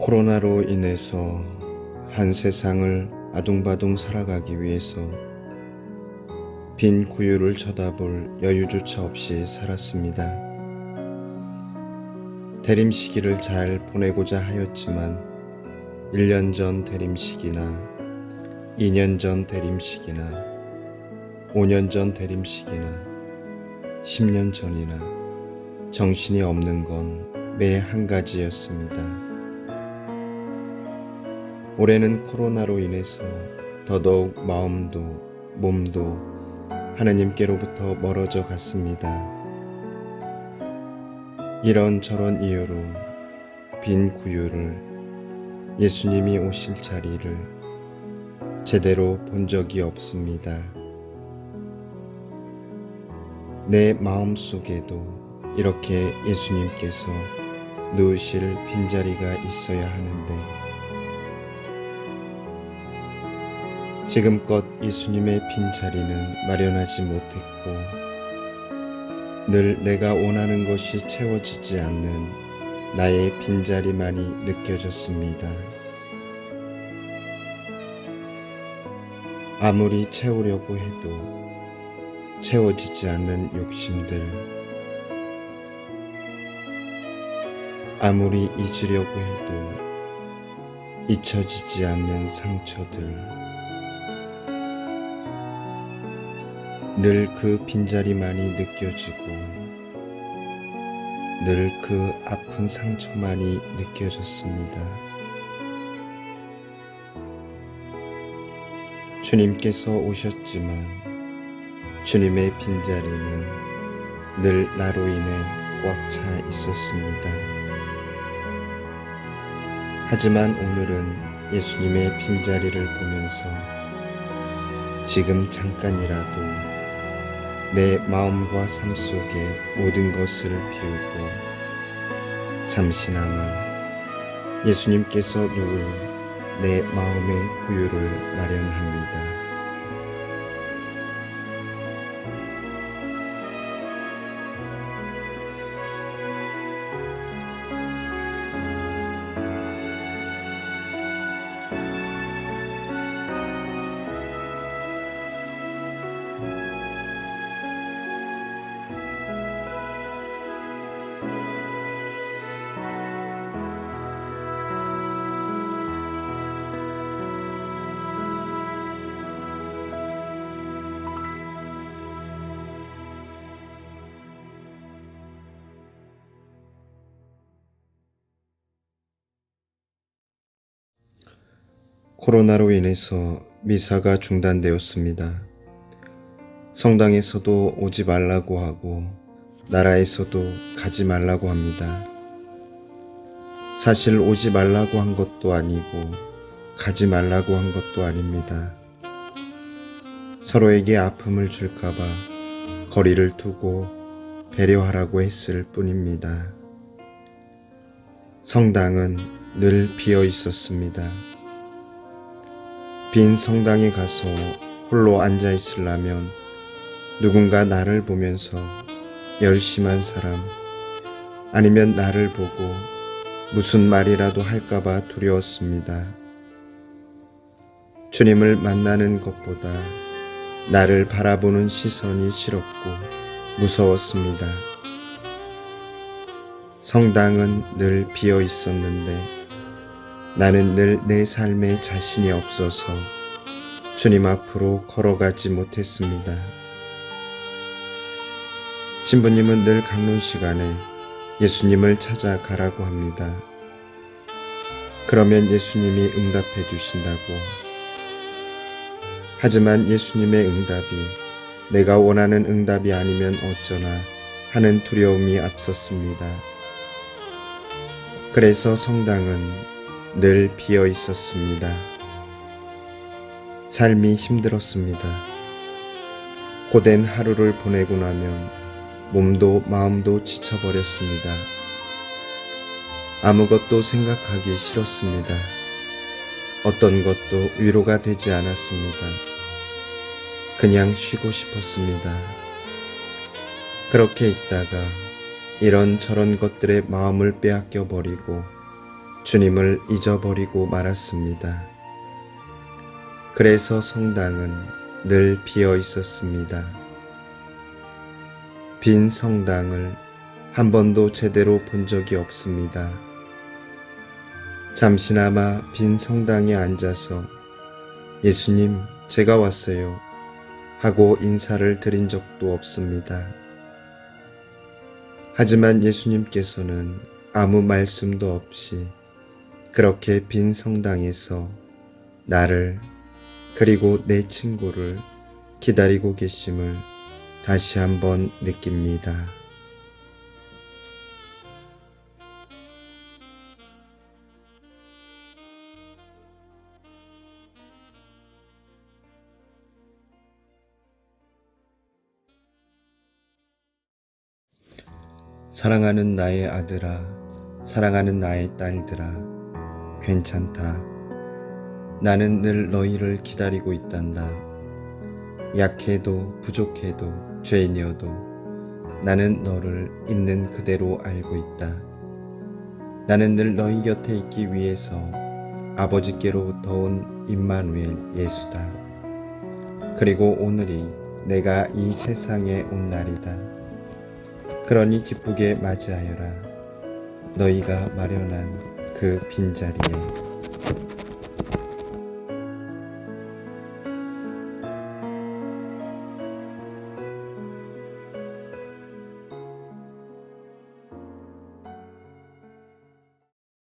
코로나로 인해서 한 세상을 아둥바둥 살아가기 위해서 빈 구유를 쳐다볼 여유조차 없이 살았습니다. 대림 시기를 잘 보내고자 하였지만 1년 전 대림 시기나 2년 전 대림 시기나 5년 전 대림 시기나 10년 전이나 정신이 없는 건 매 한 가지였습니다. 올해는 코로나로 인해서 더더욱 마음도 몸도 하느님께로부터 멀어져 갔습니다. 이런저런 이유로 빈 구유를 예수님이 오실 자리를 제대로 본 적이 없습니다. 내 마음속에도 이렇게 예수님께서 누우실 빈자리가 있어야 하는데 지금껏 예수님의 빈자리는 마련하지 못했고 늘 내가 원하는 것이 채워지지 않는 나의 빈자리만이 느껴졌습니다. 아무리 채우려고 해도 채워지지 않는 욕심들, 아무리 잊으려고 해도 잊혀지지 않는 상처들, 늘 그 빈자리만이 느껴지고 늘 그 아픈 상처만이 느껴졌습니다. 주님께서 오셨지만 주님의 빈자리는 늘 나로 인해 꽉 차 있었습니다. 하지만 오늘은 예수님의 빈자리를 보면서 지금 잠깐이라도 내 마음과 삶 속의 모든 것을 비우고 잠시나마 예수님께서 누울 내 마음의 구유를 마련합니다. 코로나로 인해서 미사가 중단되었습니다. 성당에서도 오지 말라고 하고 나라에서도 가지 말라고 합니다. 사실 오지 말라고 한 것도 아니고 가지 말라고 한 것도 아닙니다. 서로에게 아픔을 줄까봐 거리를 두고 배려하라고 했을 뿐입니다. 성당은 늘 비어 있었습니다. 빈 성당에 가서 홀로 앉아 있으려면 누군가 나를 보면서 열심한 사람 아니면 나를 보고 무슨 말이라도 할까봐 두려웠습니다. 주님을 만나는 것보다 나를 바라보는 시선이 싫었고 무서웠습니다. 성당은 늘 비어 있었는데 나는 늘 내 삶에 자신이 없어서 주님 앞으로 걸어가지 못했습니다. 신부님은 늘 강론 시간에 예수님을 찾아가라고 합니다. 그러면 예수님이 응답해 주신다고. 하지만 예수님의 응답이 내가 원하는 응답이 아니면 어쩌나 하는 두려움이 앞섰습니다. 그래서 성당은 늘 비어 있었습니다. 삶이 힘들었습니다. 고된 하루를 보내고 나면 몸도 마음도 지쳐버렸습니다. 아무것도 생각하기 싫었습니다. 어떤 것도 위로가 되지 않았습니다. 그냥 쉬고 싶었습니다. 그렇게 있다가 이런저런 것들에 마음을 빼앗겨 버리고 주님을 잊어버리고 말았습니다. 그래서 성당은 늘 비어 있었습니다. 빈 성당을 한 번도 제대로 본 적이 없습니다. 잠시나마 빈 성당에 앉아서 예수님, 제가 왔어요 하고 인사를 드린 적도 없습니다. 하지만 예수님께서는 아무 말씀도 없이 그렇게 빈 성당에서 나를 그리고 내 친구를 기다리고 계심을 다시 한번 느낍니다. 사랑하는 나의 아들아, 사랑하는 나의 딸들아, 괜찮다. 나는 늘 너희를 기다리고 있단다. 약해도 부족해도 죄인이어도 나는 너를 있는 그대로 알고 있다. 나는 늘 너희 곁에 있기 위해서 아버지께로부터 온 임마누엘 예수다. 그리고 오늘이 내가 이 세상에 온 날이다. 그러니 기쁘게 맞이하여라. 너희가 마련한 그 빈자리에